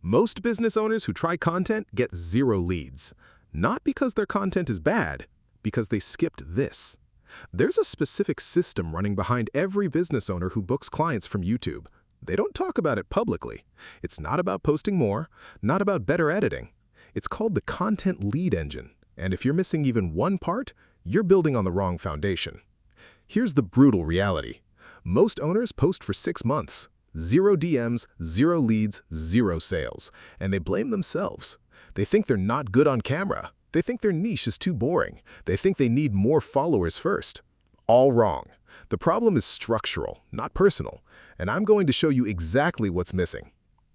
Most business owners who try content get zero leads. Not because their content is bad, because they skipped this. There's a specific system running behind every business owner who books clients from YouTube. They don't talk about it publicly. It's not about posting more, not about better editing. It's called the content lead engine. And if you're missing even one part, you're building on the wrong foundation. Here's the brutal reality. Most owners post for 6 months. 0 DMs, 0 leads, 0 sales. And they blame themselves. They think they're not good on camera. They think their niche is too boring. They think they need more followers first. All wrong. The problem is structural, not personal. And I'm going to show you exactly what's missing.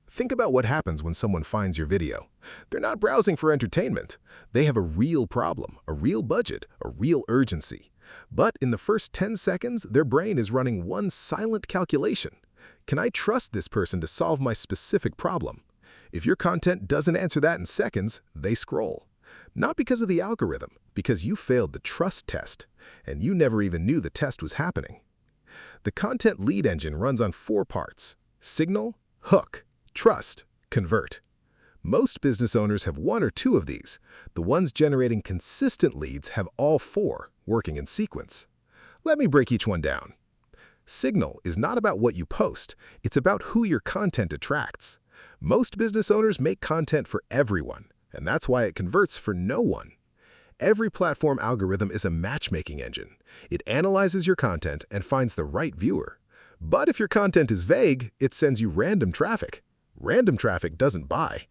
Think about what happens when someone finds your video. They're not browsing for entertainment. They have a real problem, a real budget, a real urgency. But in the first 10 seconds, their brain is running one silent calculation. Can I trust this person to solve my specific problem? If your content doesn't answer that in seconds, they scroll. Not because of the algorithm, because you failed the trust test, and you never even knew the test was happening. The content lead engine runs on 4 parts: signal, hook, trust, convert. Most business owners have 1 or 2 of these. The ones generating consistent leads have all 4, working in sequence. Let me break each one down. Signal is not about what you post, it's about who your content attracts. Most business owners make content for everyone, and that's why it converts for no one. Every platform algorithm is a matchmaking engine. It analyzes your content and finds the right viewer. But if your content is vague, it sends you random traffic. Random traffic doesn't buy.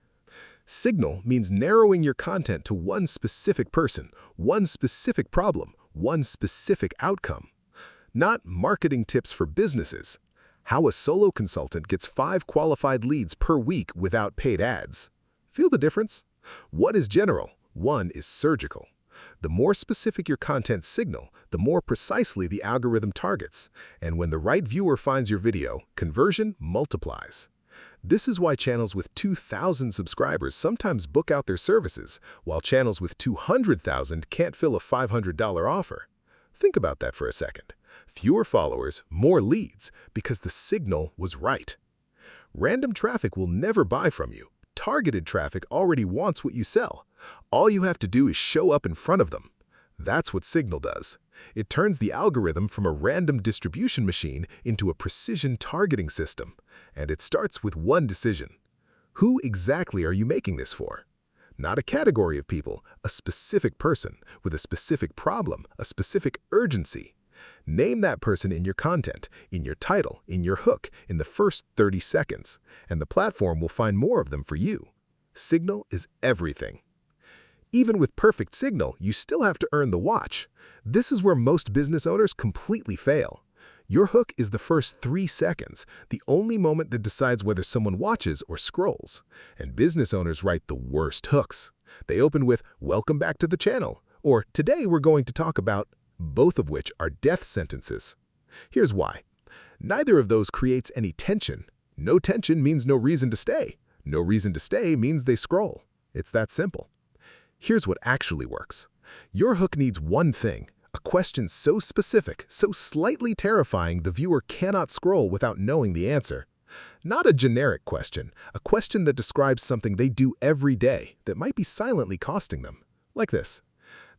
Signal means narrowing your content to one specific person, one specific problem, one specific outcome. Not marketing tips for businesses. How a solo consultant gets 5 qualified leads per week without paid ads. Feel the difference? One is general, one is surgical. The more specific your content signal, the more precisely the algorithm targets. And when the right viewer finds your video, conversion multiplies. This is why channels with 2,000 subscribers sometimes book out their services, while channels with 200,000 can't fill a $500 offer. Think about that for a second. Fewer followers, more leads, because the signal was right. Random traffic will never buy from you. Targeted traffic already wants what you sell. All you have to do is show up in front of them. That's what Signal does. It turns the algorithm from a random distribution machine into a precision targeting system. And it starts with one decision. Who exactly are you making this for? Not a category of people, a specific person with a specific problem, a specific urgency. Name that person in your content, in your title, in your hook, in the first 30 seconds, and the platform will find more of them for you. Signal is everything. Even with perfect signal, you still have to earn the watch. This is where most business owners completely fail. Your hook is the first 3 seconds, the only moment that decides whether someone watches or scrolls. And business owners write the worst hooks. They open with, "Welcome back to the channel," or "Today we're going to talk about," both of which are death sentences. Here's why. Neither of those creates any tension. No tension means no reason to stay. No reason to stay means they scroll. It's that simple. Here's what actually works. Your hook needs one thing, a question so specific, so slightly terrifying the viewer cannot scroll without knowing the answer. Not a generic question, a question that describes something they do every day that might be silently costing them. Like this.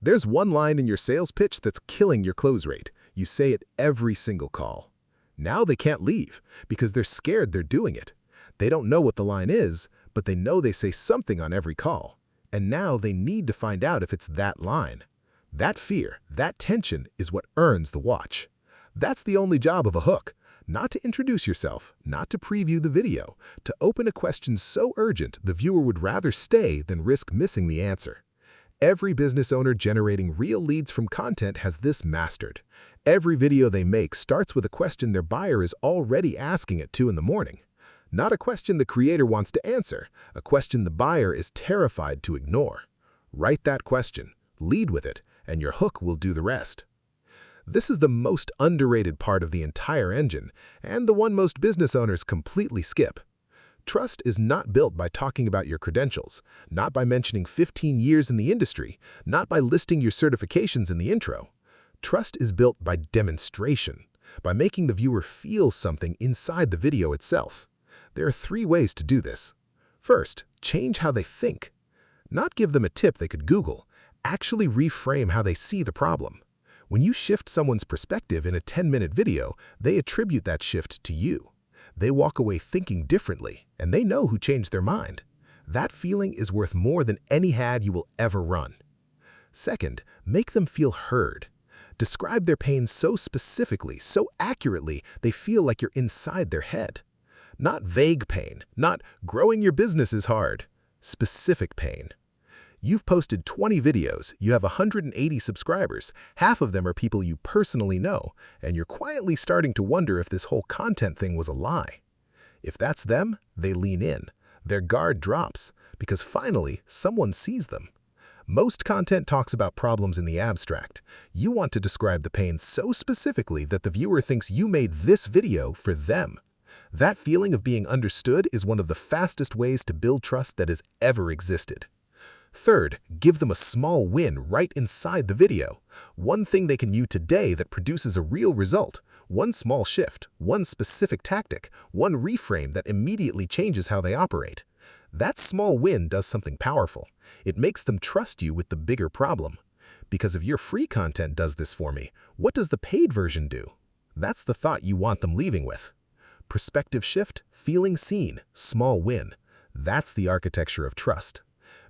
There's one line in your sales pitch that's killing your close rate. You say it every single call. Now they can't leave because they're scared they're doing it. They don't know what the line is, but they know they say something on every call. And now they need to find out if it's that line. That fear, that tension is what earns the watch. That's the only job of a hook. Not to introduce yourself, not to preview the video, to open a question so urgent the viewer would rather stay than risk missing the answer. Every business owner generating real leads from content has this mastered. Every video they make starts with a question their buyer is already asking at 2 in the morning. Not a question the creator wants to answer, a question the buyer is terrified to ignore. Write that question, lead with it, and your hook will do the rest. This is the most underrated part of the entire engine, and the one most business owners completely skip. Trust is not built by talking about your credentials, not by mentioning 15 years in the industry, not by listing your certifications in the intro. Trust is built by demonstration, by making the viewer feel something inside the video itself. There are 3 ways to do this. First, change how they think. Not give them a tip they could Google. Actually reframe how they see the problem. When you shift someone's perspective in a 10-minute video, they attribute that shift to you. They walk away thinking differently, and they know who changed their mind. That feeling is worth more than any ad you will ever run. Second, make them feel heard. Describe their pain so specifically, so accurately, they feel like you're inside their head. Not vague pain, not growing your business is hard. Specific pain. You've posted 20 videos, you have 180 subscribers, half of them are people you personally know, and you're quietly starting to wonder if this whole content thing was a lie. If that's them, they lean in. Their guard drops, because finally, someone sees them. Most content talks about problems in the abstract. You want to describe the pain so specifically that the viewer thinks you made this video for them. That feeling of being understood is one of the fastest ways to build trust that has ever existed. Third, give them a small win right inside the video. One thing they can use today that produces a real result. One small shift, one specific tactic, one reframe that immediately changes how they operate. That small win does something powerful. It makes them trust you with the bigger problem. Because if your free content does this for me, what does the paid version do? That's the thought you want them leaving with. Perspective shift, feeling seen, small win. That's the architecture of trust.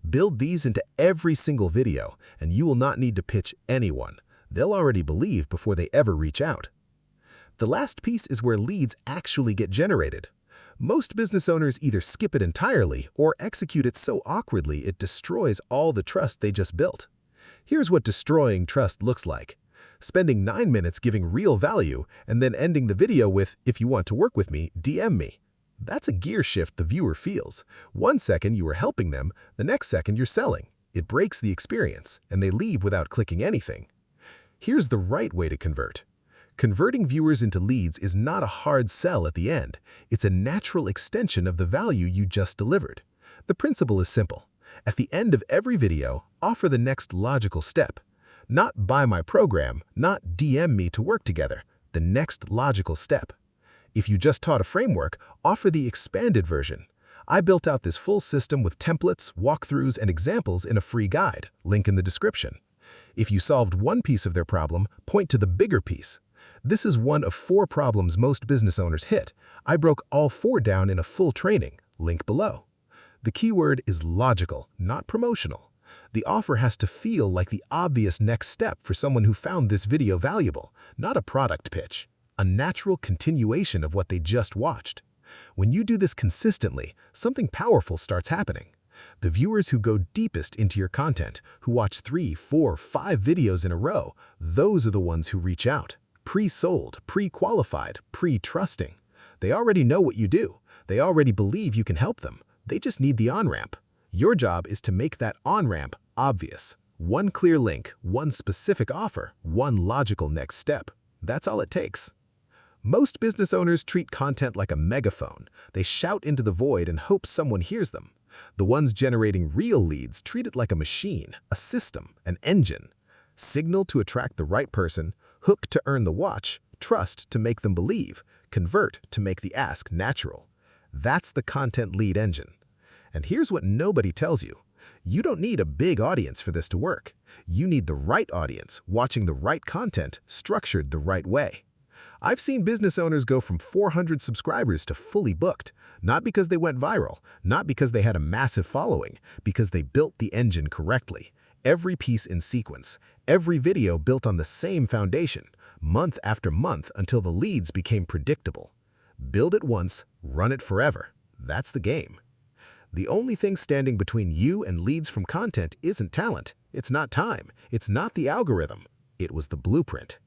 Build these into every single video, and you will not need to pitch anyone. They'll already believe before they ever reach out. The last piece is where leads actually get generated. Most business owners either skip it entirely or execute it so awkwardly it destroys all the trust they just built. Here's what destroying trust looks like. Spending 9 minutes giving real value and then ending the video with, "If you want to work with me, DM me." That's a gear shift the viewer feels. 1 second you are helping them, the next second you're selling. It breaks the experience, and they leave without clicking anything. Here's the right way to convert. Converting viewers into leads is not a hard sell at the end. It's a natural extension of the value you just delivered. The principle is simple. At the end of every video, offer the next logical step. Not buy my program, not DM me to work together. The next logical step. If you just taught a framework, offer the expanded version. I built out this full system with templates, walkthroughs, and examples in a free guide. Link in the description. If you solved one piece of their problem, point to the bigger piece. This is one of 4 problems most business owners hit. I broke all 4 down in a full training. Link below. The keyword is logical, not promotional. The offer has to feel like the obvious next step for someone who found this video valuable, not a product pitch. A natural continuation of what they just watched. When you do this consistently, something powerful starts happening. The viewers who go deepest into your content, who watch 3, 4, 5 videos in a row, those are the ones who reach out. Pre-sold, pre-qualified, pre-trusting. They already know what you do. They already believe you can help them. They just need the on-ramp. Your job is to make that on-ramp obvious. One clear link, one specific offer, one logical next step. That's all it takes. Most business owners treat content like a megaphone. They shout into the void and hope someone hears them. The ones generating real leads treat it like a machine, a system, an engine. Signal to attract the right person, hook to earn the watch, trust to make them believe, convert to make the ask natural. That's the content lead engine. And here's what nobody tells you. You don't need a big audience for this to work. You need the right audience, watching the right content, structured the right way. I've seen business owners go from 400 subscribers to fully booked, not because they went viral, not because they had a massive following, because they built the engine correctly. Every piece in sequence, every video built on the same foundation, month after month until the leads became predictable. Build it once, run it forever. That's the game. The only thing standing between you and leads from content isn't talent. It's not time. It's not the algorithm. It was the blueprint.